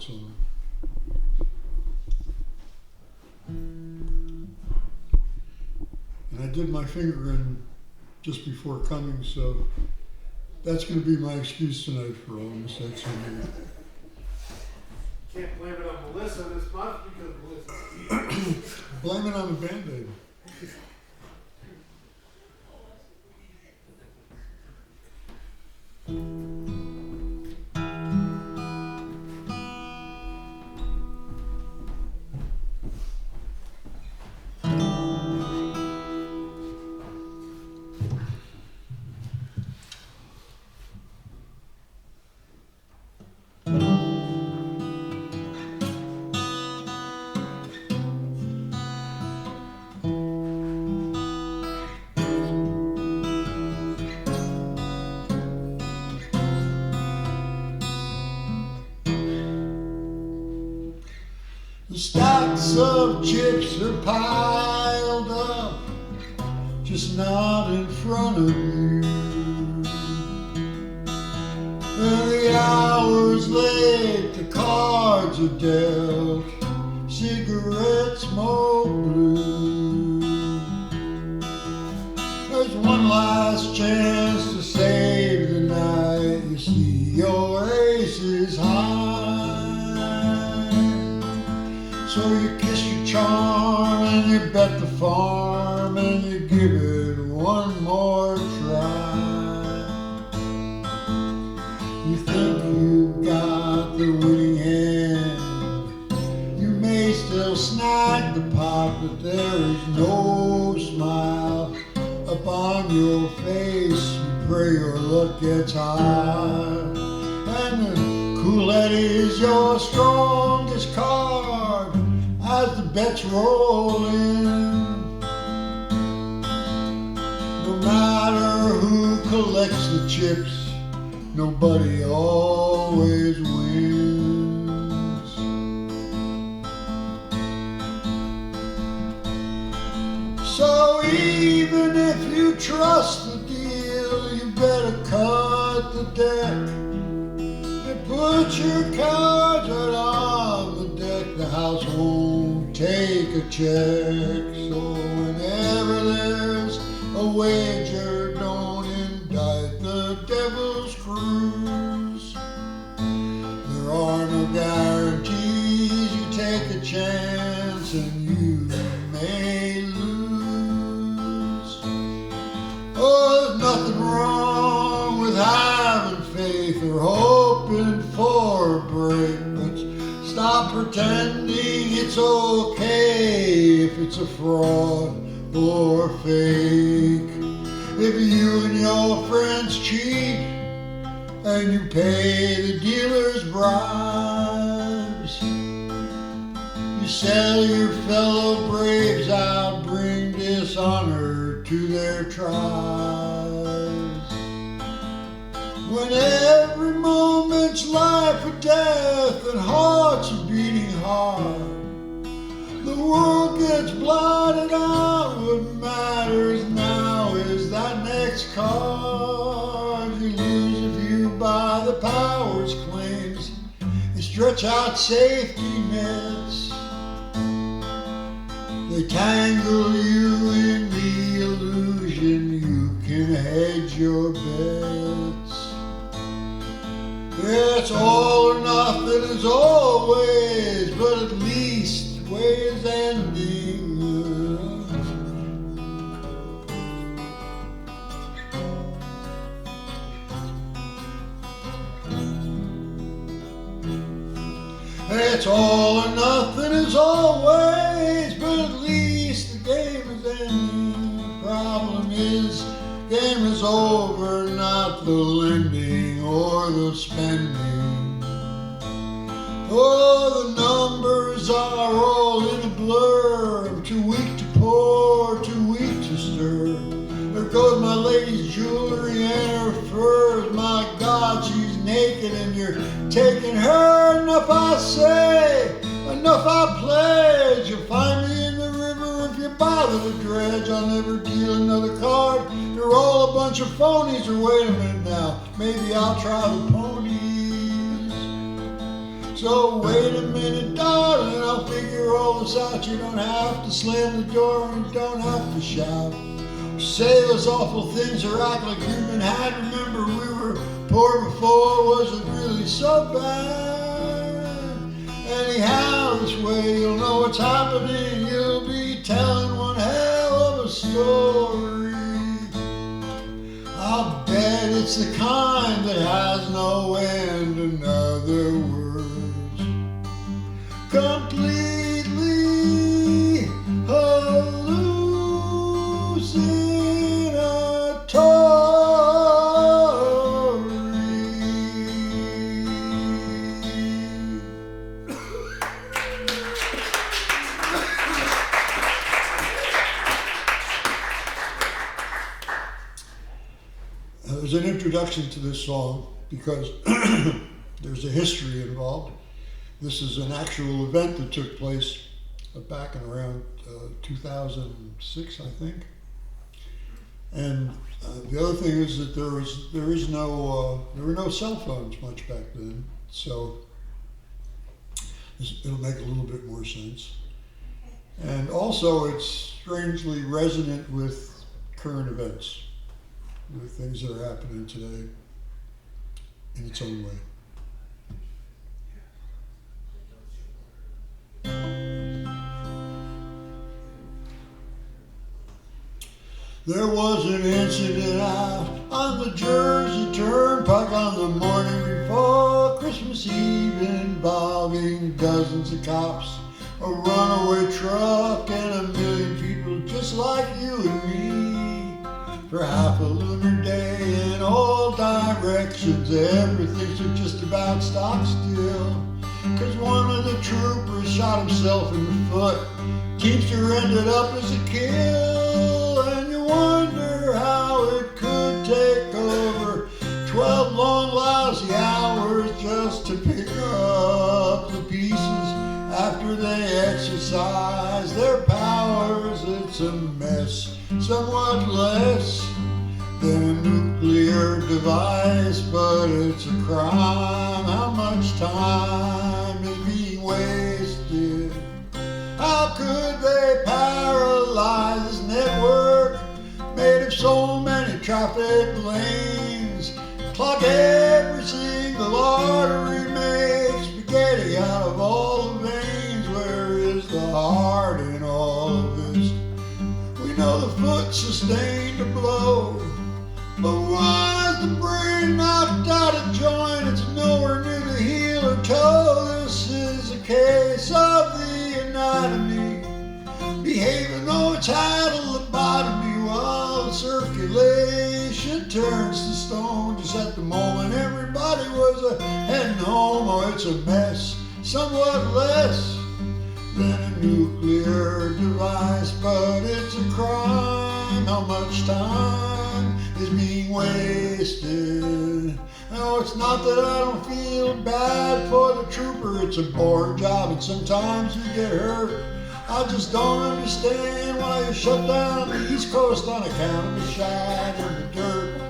thoughts on it. And I did my finger in just before coming, so that's going to be my excuse tonight for all the mistakes I made. Can't blame it on Melissa this month because Melissa. Blame it on the Band-Aid. The stacks of chips are piled up, just not in front of you. And the hours late, the cards are dealt, cigarette smoke blue. There's one last chance to save the night. You see your ace is high. So you kiss your charm and you bet the farm and you give it one more try. You think you've got the winning hand. You may still snag the pot, but there is no smile upon your face. You pray your luck gets high. And the Kool-Aid is your strongest card as the bets roll in. No matter who collects the chips, nobody always wins. So even if you trust the deal, you better cut the deck. You put your cards right on the deck. The house won't take a check. So whenever there's a wager, don't indict the devil's cruise. There are no guarantees. You take a chance and you may lose. Oh, there's nothing wrong with having faith or hoping for a break, but stop pretending it's okay if it's a fraud or fake. If you and your friends cheat and you pay the dealer's bribes, you sell your fellow braves out, bring dishonor to their tribes. When every moment's life or death and hearts are beating hard, the world gets blotted out. What matters now is that next card. You lose if you buy the power's claims. They stretch out safety nets. They tangle you in the illusion you can hedge your bets. It's all or nothing as always, but at least the way it's ending. It's all or nothing as always, but at least the game is ending. The problem is, game is over, not the lending or the spending. Oh, the numbers are all in a blur. I'm too weak to pour, too weak to stir. There goes my lady's jewelry and her furs. My God, she's naked and you're taking her. Enough I say, enough I pledge. You'll find me in the river if you bother to dredge. I'll never deal another card. They're all a bunch of phonies. Or wait a minute now, maybe I'll try the ponies. So wait a minute, darling, I'll figure all this out. You don't have to slam the door and you don't have to shout. Say those awful things or act like you've been had. Remember, we were poor before, wasn't really so bad. Anyhow, this way you'll know what's happening. You'll be telling one hell of a story. I'll bet it's the kind that has no end. In other words, completely There's an introduction to this song because there's a history involved. This is an actual event that took place back in around 2006, I think. And the other thing is that there were no cell phones much back then, so it'll make a little bit more sense. And also, it's strangely resonant with current events, with things that are happening today in its own way. There was an incident out on the Jersey Turnpike on the morning before Christmas Eve involving dozens of cops, a runaway truck, and a million people just like you and me. For half a lunar day in all directions, everything should just about stop still. 'Cause one of the troopers shot himself in the foot. Teamster ended up as a kill, and you wonder how it could take over 12 long lousy hours just to pick up the pieces after they exercise their powers. It's a mess, somewhat less than a nuclear device, but it's a crime. How much time is being wasted? How could they paralyze this network made of so many traffic lanes? Clog every single artery, make spaghetti out of all the veins. Where is the heart in all of this? We know the foot sustained a blow, but why is the brain knocked out of joint? It's nowhere near the heel or toe. This is a case of the anatomy behaving though it's had a lobotomy, while circulation turns to stone. Just at the moment everybody was heading home. Oh, it's a mess, somewhat less than a nuclear device, but it's a crime. How much time is being wasted? No, it's not that I don't feel bad for the trooper. It's a boring job and sometimes you get hurt. I just don't understand why you shut down the East Coast on account of the shine and the dirt.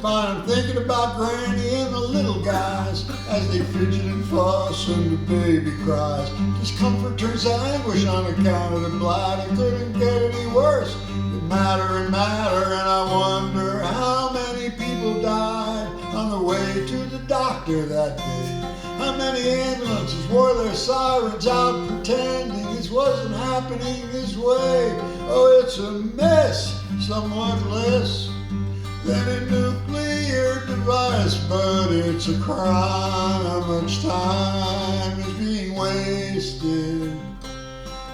Fine, I'm thinking about Granny and the little guys as they fidget and fuss and the baby cries. Discomfort turns to anguish on account of the blight. It couldn't get any worse. It matter and matter, and I wonder how many people died on the way to the doctor that day. How many ambulances wore their sirens out pretending this wasn't happening this way? Oh, it's a mess, somewhat less than a nuclear device, but it's a crime. How much time is being wasted?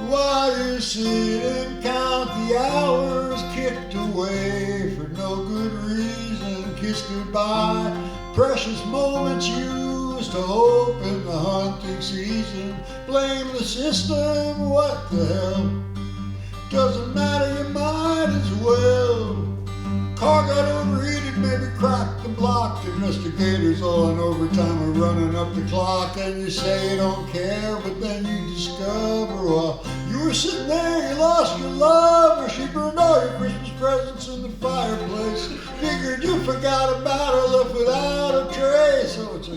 While you sit and count the hours kicked away for no good reason, kiss goodbye, precious moments used to open the hunting season. Blame the system, what the hell? Doesn't matter, you might as well. Car got overheated, maybe cracked the block. Investigators all in overtime are running up the clock, and you say you don't care, but then you discover while you were sitting there, you lost your love, or she burned all your Christmas presents in the fireplace. Figured you forgot about her, left without a trace. So it's a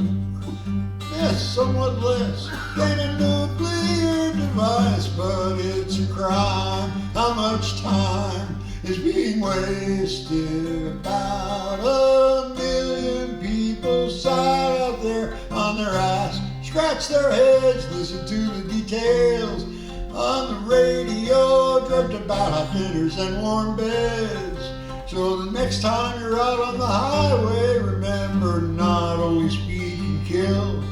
yes, somewhat less than a nuclear device, but it's a crime. How much time is being wasted? About 1 million people sat out there on their ass, scratch their heads, listen to the details on the radio, dreamt about hot dinners and warm beds. So the next time you're out on the highway, remember not only speed can kill.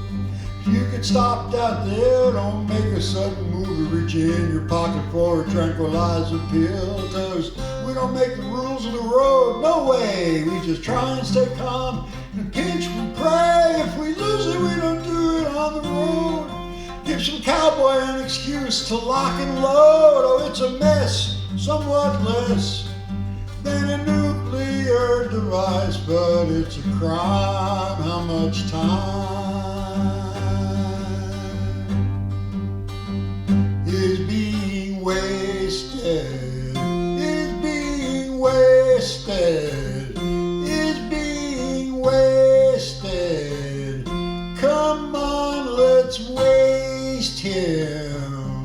If you could stop out there, don't make a sudden move or reach in your pocket for a tranquilizer pill. Cause we don't make the rules of the road, no way. We just try and stay calm. In a pinch we pray. If we lose it, we don't do it on the road. Give some cowboy an excuse to lock and load. Oh, it's a mess, somewhat less than a nuclear device, but it's a crime. How much time is being wasted? Is being wasted? Is being wasted? Come on, let's waste him.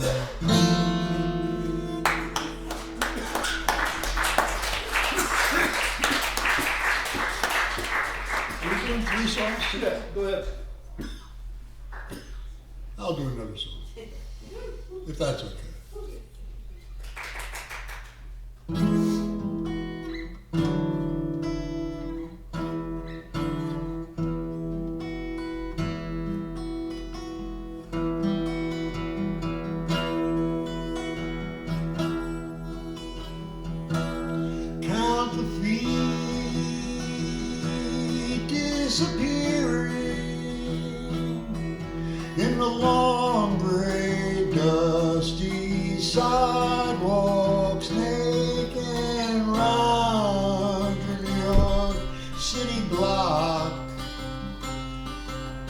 Three songs? Yeah, go ahead. I'll do another song, if that's okay. Count the feet disappearing in the long, gray, dusty sidewalks, naked round New York City block.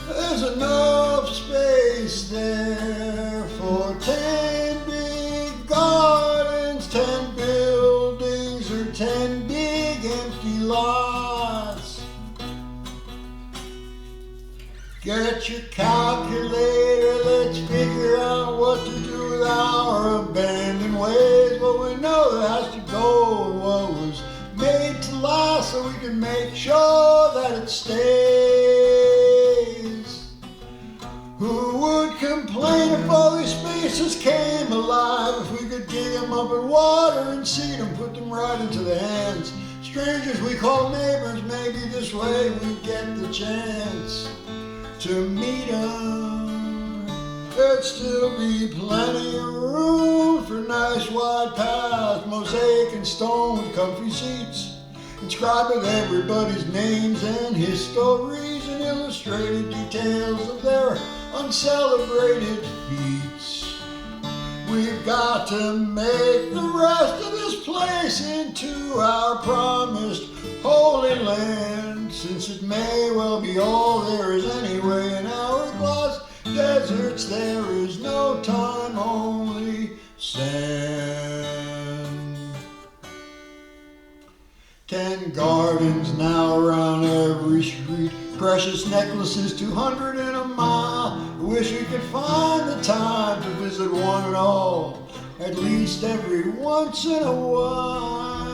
There's enough space there for 10 big gardens, 10 buildings, or 10 big empty lots. Get your calculator, let's figure out what to do with our abandoned ways. Well, we know that has to go, and what was made to last, so we can make sure that it stays. Who would complain if all these spaces came alive? If we could dig them up in water and seed them, put them right into the hands. Strangers we call neighbors, maybe this way we get the chance to meet 'em. There'd still be plenty of room for nice wide paths, mosaic and stone with comfy seats, inscribed with everybody's names and histories and illustrated details of their uncelebrated feats. We've got to make the rest of this place into our promised Holy Land, since it may well be all there is anyway. In hourglass deserts there is no time, only sand. 10 gardens now around every street, precious necklaces 200 in a mile. I wish we could find the time to visit one and all, at least every once in a while.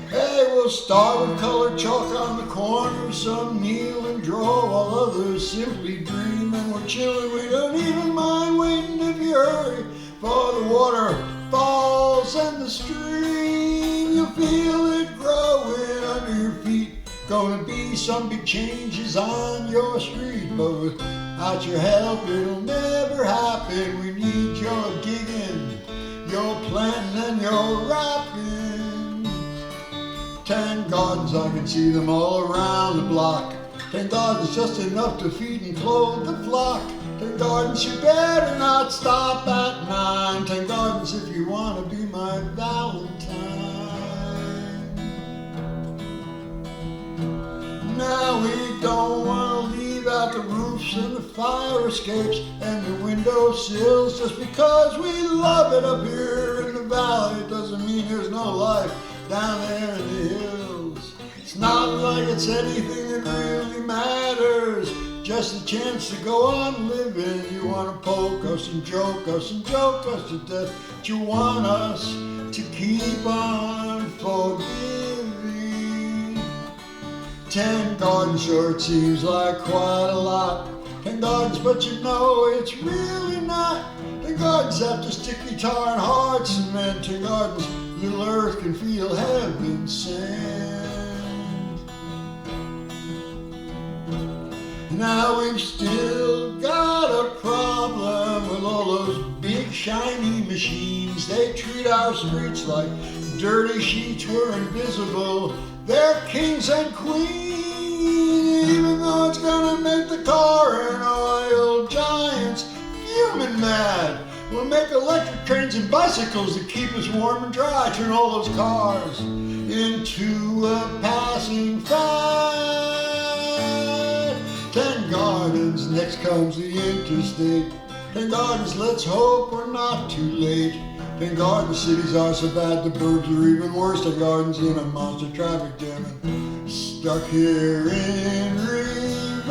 Hey, we'll start with colored chalk on the corner, some kneel and draw while others simply dream. And we're chilling, we don't even mind waiting if you hurry, for the water falls and the stream. You'll feel it growing under your feet. Gonna be some big changes on your street, but without your help it'll never happen. We need your digging, your planting, and your wrapping. 10 gardens, I can see them all around the block. 10 gardens just enough to feed and clothe the flock. 10 gardens, you better not stop at 9. 10 gardens if you want to be my Valentine. Now we don't want to leave out the roofs and the fire escapes and the window sills. Just because we love it up here in the valley, it doesn't mean there's no life down there in the hills. It's It's not like it's anything that really matters, just a chance to go on living. You want to poke us and joke us and joke us to death, but you want us to keep on forgiving. 10 gardens sure seems like quite a lot. 10 gardens, but you know it's really not. 10 gardens after stick guitar and hard cement. 10 gardens, little earth can feel heaven sent. Now we've still got a problem with all those big shiny machines. They treat our streets like dirty sheets. We're invisible. They're kings and queens, even though it's gonna make the car and oil giants fuming mad. We'll make electric trains and bicycles that keep us warm and dry. Turn all those cars into a passing fad. 10 gardens, next comes the interstate. 10 gardens, let's hope we're not too late. 10 gardens, cities are so bad, the burbs are even worse. 10 gardens in a monster traffic jam, and stuck here in reverse.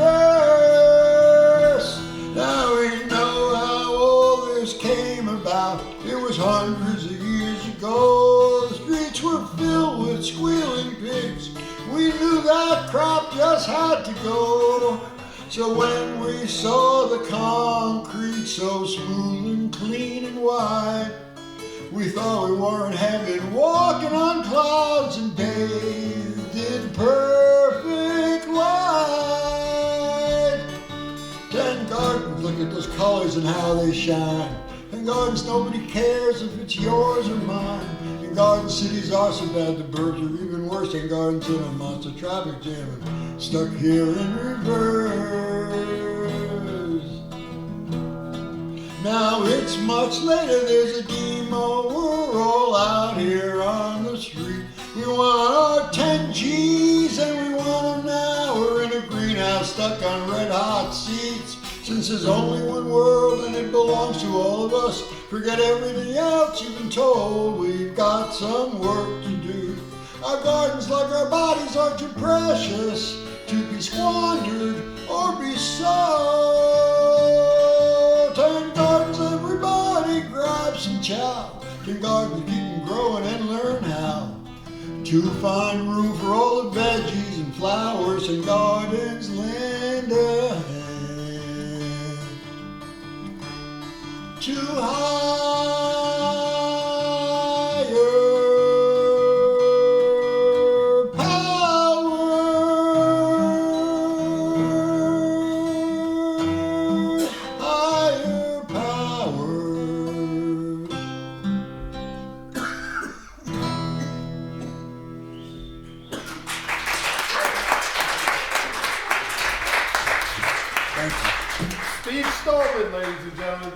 Now we know how all this came about. It was hundreds of years ago. The streets were filled with squealing pigs. We knew that crap just had to go. So when we saw the concrete so smooth and clean and white, we thought we were in heaven, walking on clouds and bathed in perfect light. 10 gardens, look at those colors and how they shine. 10 gardens, nobody cares if it's yours or mine. 10 garden cities are so bad, the birds are even worse. 10 gardens in a monster traffic jam, stuck here in reverse. Now it's much later, there's a demo, we're all out here on the street. We want our 10 G's and we want them now. We're in a greenhouse stuck on red hot seats. Since there's only one world and it belongs to all of us, forget everything else you've been told. We've got some work to do. Our gardens, like our bodies, are too precious to be squandered or be sold. 10 gardens, everybody grab some chow. 10 gardens, keep them growing and learn how to find room for all the veggies and flowers. And gardens lend a hand to higher power, higher power. Steve Stollman, ladies and gentlemen.